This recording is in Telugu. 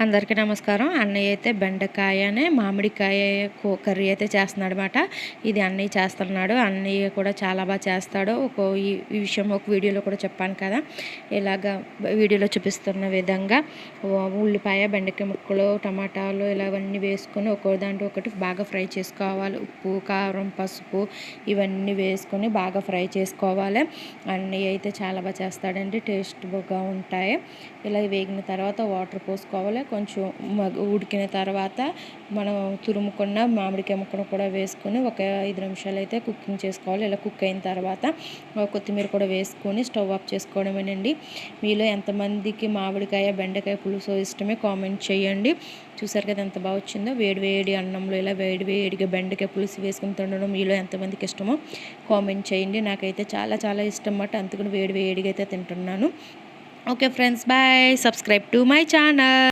అందరికీ నమస్కారం. అన్నయ్య అయితే బెండకాయనే మామిడికాయ కర్రీ అయితే చేస్తున్నాడనమాట. ఇది అన్నయ్య చేస్తున్నాడు. అన్నయ్య కూడా చాలా బాగా చేస్తాడు. ఈ విషయం ఒక వీడియోలో కూడా చెప్పాను కదా, ఇలాగ వీడియోలో చూపిస్తున్న విధంగా ఉల్లిపాయ, బెండకాయ ముక్కలు, టమాటాలు ఇలావన్నీ వేసుకొని ఒక్కో దాంట్లో ఒకటి బాగా ఫ్రై చేసుకోవాలి. ఉప్పు, కారం, పసుపు ఇవన్నీ వేసుకొని బాగా ఫ్రై చేసుకోవాలి. అన్నయ్య అయితే చాలా బాగా చేస్తాడండి. టేస్ట్గా ఉంటాయి. ఇలా వేగిన తర్వాత వాటర్ పోసుకోవాలి. కొంచెం ఉడికిన తర్వాత మనం తురుముకున్న మామిడికాయ ముక్కను కూడా వేసుకొని ఒక 5 నిమిషాలు అయితే కుకింగ్ చేసుకోవాలి. ఇలా కుక్ అయిన తర్వాత కొత్తిమీర కూడా వేసుకొని స్టవ్ ఆఫ్ చేసుకోవడమేనండి. మీలో ఎంతమందికి మామిడికాయ, బెండకాయ పులుసు ఇష్టమే కామెంట్ చేయండి. చూసారు కదా ఎంత బాగా వచ్చిందో. వేడి వేడి అన్నంలో ఇలా వేడి వేడిగా బెండకాయ పులుసు వేసుకుని తినడం మీలో ఎంతమందికి ఇష్టమో కామెంట్ చేయండి. నాకైతే చాలా చాలా ఇష్టం అన్నమాట. అందుకని వేడి వేడిగా అయితే తింటున్నాను. Okay friends, bye. Subscribe to my channel.